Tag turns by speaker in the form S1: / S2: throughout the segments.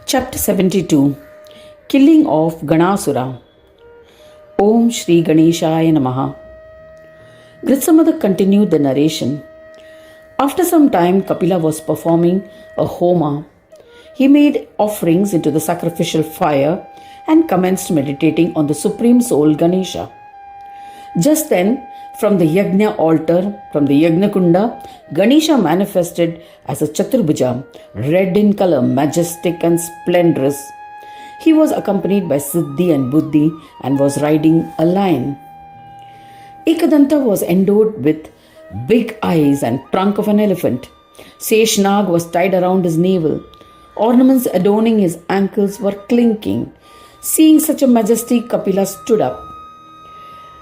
S1: Chapter 72 Killing of Ganasura. Om Shri Ganeshaya Namaha. Gritsamada continued the narration. After some time, Kapila was performing a homa. He made offerings into the sacrificial fire and commenced meditating on the Supreme Soul Ganesha. Just then, from the Yajna altar, from the Yajna Kunda, Ganesha manifested as a Chaturbuja, red in color, majestic and splendorous. He was accompanied by Siddhi and Buddhi and was riding a lion. Ekadanta was endowed with big eyes and trunk of an elephant. Seshnag was tied around his navel. Ornaments adorning his ankles were clinking. Seeing such a majesty, Kapila stood up.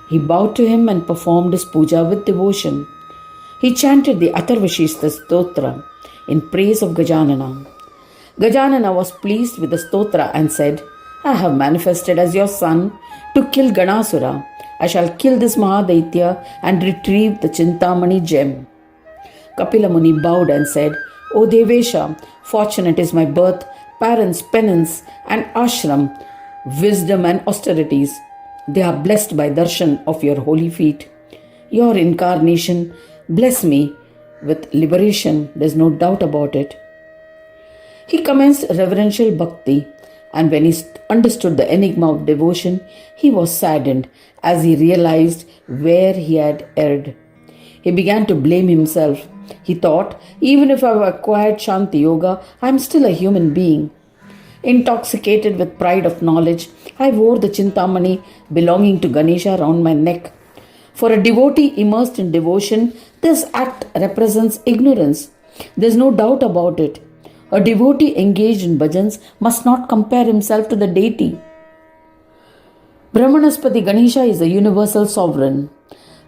S1: He bowed to him and performed his puja with devotion. He chanted the Atharvashishta Stotra in praise of Gajanana. Gajanana was pleased with the stotra and said, I have manifested as your son to kill Ganasura. I shall kill this Mahadaitya and retrieve the Chintamani gem. Kapila Muni bowed and said, O Devesha, fortunate is my birth, parents, penance and ashram, wisdom and austerities. They are blessed by darshan of your holy feet. Your incarnation bless me with liberation. There is no doubt about it. He commenced reverential bhakti, and when he understood the enigma of devotion, he was saddened as he realized where he had erred. He began to blame himself. He thought, even if I have acquired Shanti Yoga, I am still a human being. Intoxicated with pride of knowledge, I wore the Chintamani belonging to Ganesha around my neck. For a devotee immersed in devotion, this act represents ignorance. There is no doubt about it. A devotee engaged in bhajans must not compare himself to the deity. Brahmanaspati Ganesha is a universal sovereign.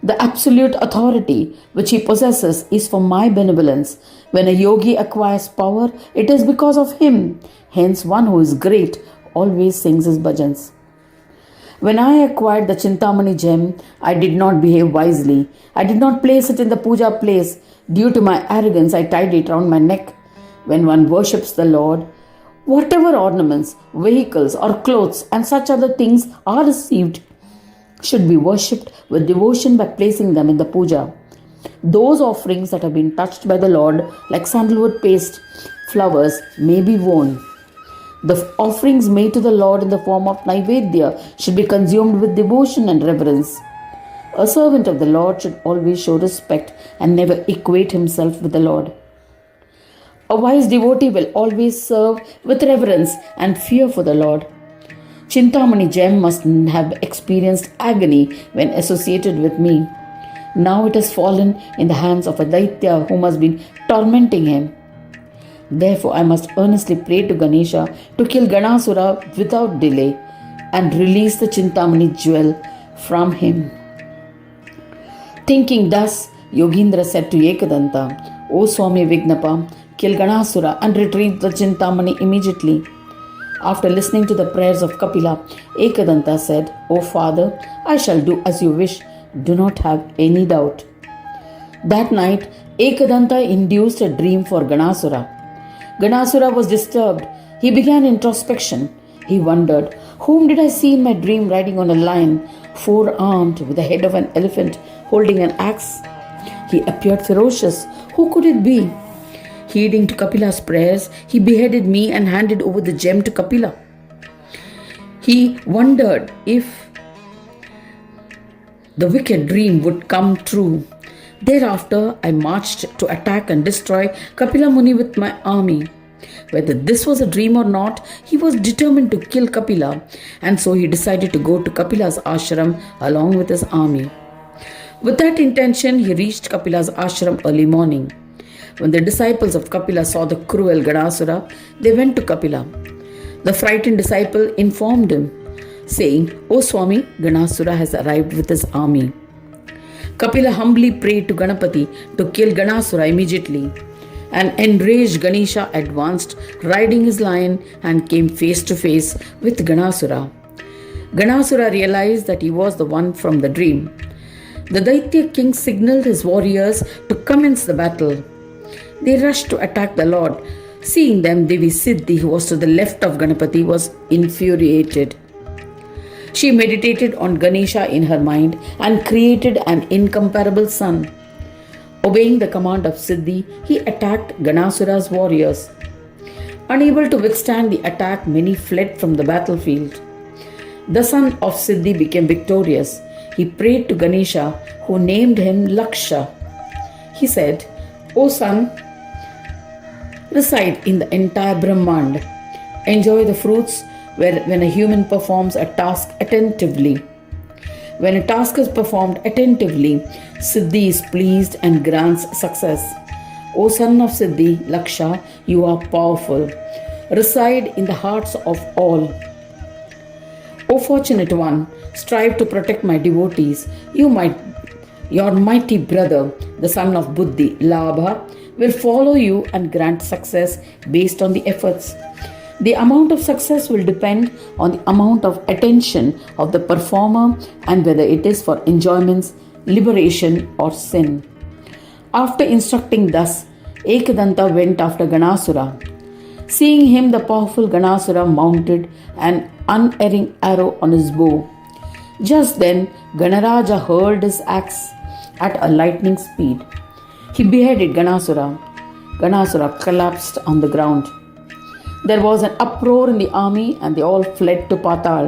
S1: The absolute authority which he possesses is for my benevolence. When a yogi acquires power, it is because of him. Hence, one who is great always sings his bhajans. When I acquired the Chintamani gem, I did not behave wisely. I did not place it in the puja place. Due to my arrogance, I tied it round my neck. When one worships the Lord, whatever ornaments, vehicles or clothes and such other things are received should be worshipped with devotion by placing them in the puja. Those offerings that have been touched by the Lord, like sandalwood paste, flowers, may be worn. The offerings made to the Lord in the form of Naivedya should be consumed with devotion and reverence. A servant of the Lord should always show respect and never equate himself with the Lord. A wise devotee will always serve with reverence and fear for the Lord. Chintamani gem must have experienced agony when associated with me. Now it has fallen in the hands of a Daitya who must be tormenting him. Therefore, I must earnestly pray to Ganesha to kill Ganasura without delay and release the Chintamani jewel from him. Thinking thus, Yogendra said to Ekadanta, O Swami Vignapa, kill Ganasura and retrieve the Chintamani immediately. After listening to the prayers of Kapila, Ekadanta said, O Father, I shall do as you wish. Do not have any doubt. That night, Ekadanta induced a dream for Ganasura. Ganasura was disturbed. He began introspection. He wondered, whom did I see in my dream riding on a lion, four-armed with the head of an elephant, holding an axe? He appeared ferocious. Who could it be? Heeding to Kapila's prayers, he beheaded me and handed over the gem to Kapila. He wondered if the wicked dream would come true. Thereafter, I marched to attack and destroy Kapila Muni with my army. Whether this was a dream or not, he was determined to kill Kapila, and so he decided to go to Kapila's ashram along with his army. With that intention, he reached Kapila's ashram early morning. When the disciples of Kapila saw the cruel Ganasura, they went to Kapila. The frightened disciple informed him, saying, O Swami, Ganasura has arrived with his army. Kapila humbly prayed to Ganapati to kill Ganasura immediately. An enraged Ganesha advanced, riding his lion, and came face to face with Ganasura. Ganasura realized that he was the one from the dream. The Daitya king signaled his warriors to commence the battle. They rushed to attack the Lord. Seeing them, Devi Siddhi, who was to the left of Ganapati, was infuriated. She meditated on Ganesha in her mind and created an incomparable son. Obeying the command of Siddhi, he attacked Ganasura's warriors. Unable to withstand the attack, many fled from the battlefield. The son of Siddhi became victorious. He prayed to Ganesha, who named him Laksha. He said, "O son, reside in the entire Brahmand. Enjoy the fruits when a human performs a task attentively. When a task is performed attentively, Siddhi is pleased and grants success. O son of Siddhi, Laksha, you are powerful. Reside in the hearts of all. O fortunate one, strive to protect my devotees. Your mighty brother, the son of Buddhi, Labha, will follow you and grant success based on the efforts. The amount of success will depend on the amount of attention of the performer and whether it is for enjoyments, liberation, or sin." After instructing thus, Ekadanta went after Ganasura. Seeing him, the powerful Ganasura mounted an unerring arrow on his bow. Just then, Ganaraja hurled his axe at a lightning speed. He beheaded Ganasura. Ganasura collapsed on the ground. There was an uproar in the army and they all fled to Patal.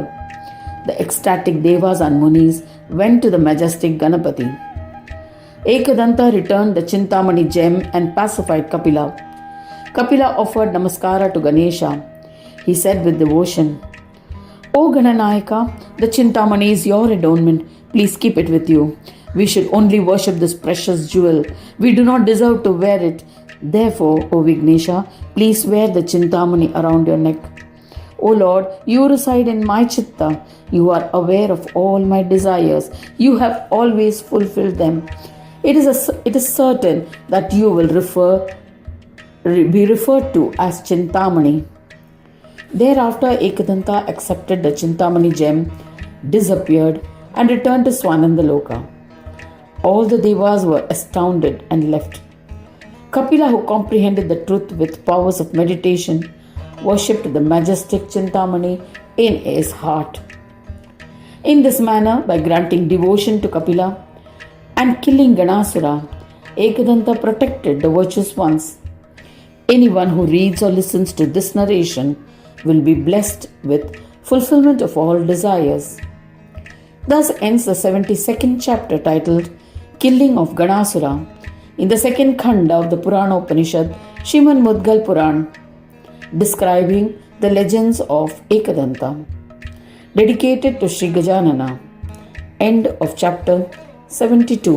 S1: The ecstatic Devas and Munis went to the majestic Ganapati. Ekadanta returned the Chintamani gem and pacified Kapila. Kapila offered namaskara to Ganesha. He said with devotion, "O Gananayaka, the Chintamani is your adornment. Please keep it with you. We should only worship this precious jewel. We do not deserve to wear it. Therefore, O Vignesha, please wear the Chintamani around your neck. O Lord, you reside in my chitta. You are aware of all my desires. You have always fulfilled them. It is certain that you will be referred to as Chintamani." Thereafter, Ekadanta accepted the Chintamani gem, disappeared, and returned to Swanandaloka. All the Devas were astounded and left. Kapila, who comprehended the truth with powers of meditation, worshipped the majestic Chintamani in his heart. In this manner, by granting devotion to Kapila and killing Ganasura, Ekadanta protected the virtuous ones. Anyone who reads or listens to this narration will be blessed with fulfillment of all desires. Thus ends the 72nd chapter titled Killing of Ganasura in the second khanda of the Purana Upanishad, Sriman Mudgal Purana, describing the legends of Ekadanta, dedicated to Sri Gajanana. End of chapter 72.